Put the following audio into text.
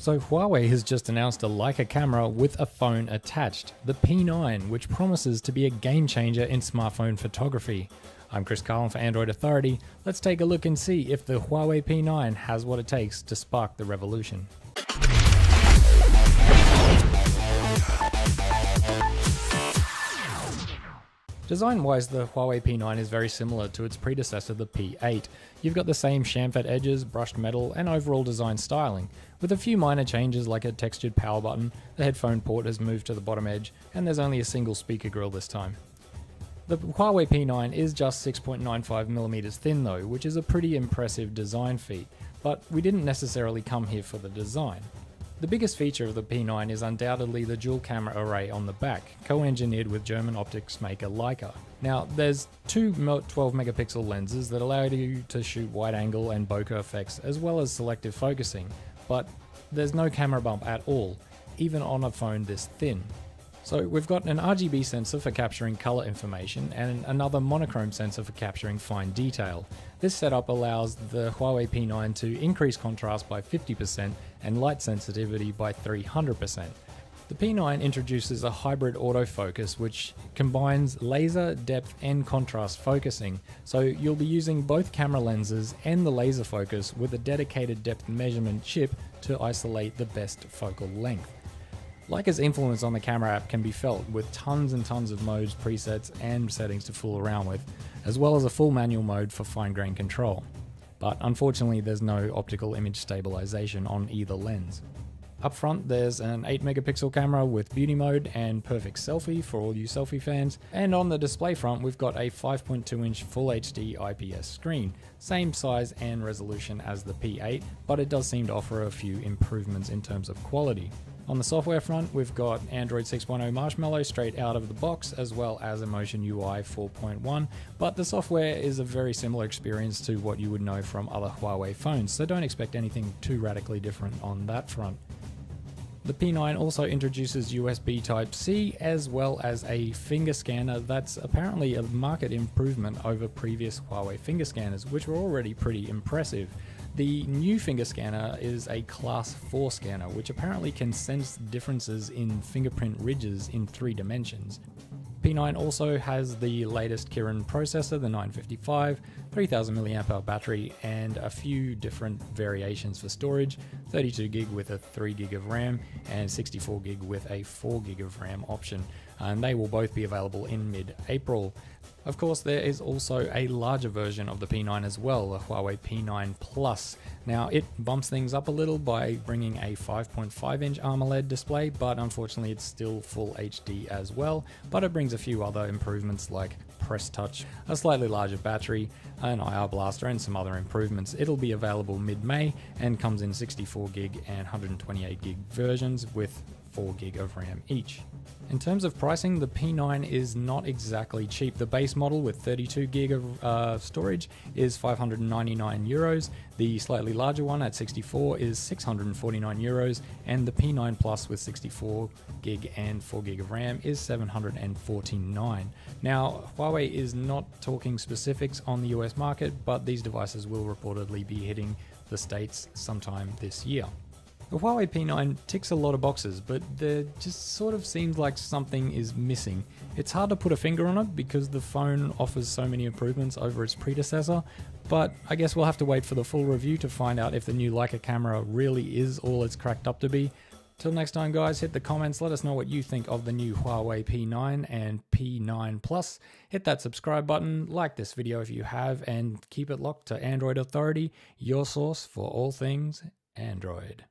So Huawei has just announced a Leica camera with a phone attached, the P9, which promises to be a game changer in smartphone photography. I'm Chris Carlin for Android Authority. Let's take a look and see if the Huawei P9 has what it takes to spark the revolution. Design-wise, the Huawei P9 is very similar to its predecessor, the P8. You've got the same chamfered edges, brushed metal, and overall design styling, with a few minor changes like a textured power button, the headphone port has moved to the bottom edge, and there's only a single speaker grill this time. The Huawei P9 is just 6.95mm thin though, which is a pretty impressive design feat, but we didn't necessarily come here for the design. The biggest feature of the P9 is undoubtedly the dual camera array on the back, co-engineered with German optics maker Leica. Now, there's two 12 megapixel lenses that allow you to shoot wide angle and bokeh effects as well as selective focusing, but there's no camera bump at all, even on a phone this thin. So we've got an RGB sensor for capturing color information and another monochrome sensor for capturing fine detail. This setup allows the Huawei P9 to increase contrast by 50% and light sensitivity by 300%. The P9 introduces a hybrid autofocus which combines laser, depth and contrast focusing, so you'll be using both camera lenses and the laser focus with a dedicated depth measurement chip to isolate the best focal length. Leica's influence on the camera app can be felt with tons and tons of modes, presets and settings to fool around with, as well as a full manual mode for fine-grain control. But unfortunately there's no optical image stabilization on either lens. Up front there's an 8 megapixel camera with beauty mode and perfect selfie for all you selfie fans, and on the display front we've got a 5.2 inch Full HD IPS screen, same size and resolution as the P8, but it does seem to offer a few improvements in terms of quality. On the software front, we've got Android 6.0 Marshmallow straight out of the box, as well as Emotion UI 4.1, but the software is a very similar experience to what you would know from other Huawei phones, so don't expect anything too radically different on that front. The P9 also introduces USB Type-C as well as a finger scanner that's apparently a marked improvement over previous Huawei finger scanners, which were already pretty impressive. The new finger scanner is a Class 4 scanner, which apparently can sense differences in fingerprint ridges in 3 dimensions. P9 also has the latest Kirin processor, the 955, 3000 mAh battery, and a few different variations for storage, 32GB with a 3GB of RAM and 64GB with a 4GB of RAM option, and they will both be available in mid-April. Of course, there is also a larger version of the P9 as well, the Huawei P9 Plus. Now, it bumps things up a little by bringing a 5.5 inch AMOLED display, but unfortunately it's still full HD as well, but it brings a few other improvements like Press Touch, a slightly larger battery, an IR blaster and some other improvements. It'll be available mid-May and comes in 64GB and 128GB versions with 4GB of RAM each. In terms of pricing, the P9 is not exactly cheap. The base model with 32GB of storage is €599, the slightly larger one at 64 is €649, and the P9 Plus with 64GB and 4GB of RAM is $749. Now, Huawei is not talking specifics on the US market, but these devices will reportedly be hitting the States sometime this year. The Huawei P9 ticks a lot of boxes, but there just sort of seems like something is missing. It's hard to put a finger on it because the phone offers so many improvements over its predecessor, but I guess we'll have to wait for the full review to find out if the new Leica camera really is all it's cracked up to be. Till next time guys, hit the comments, let us know what you think of the new Huawei P9 and P9 Plus. Hit that subscribe button, like this video if you have, and keep it locked to Android Authority, your source for all things Android.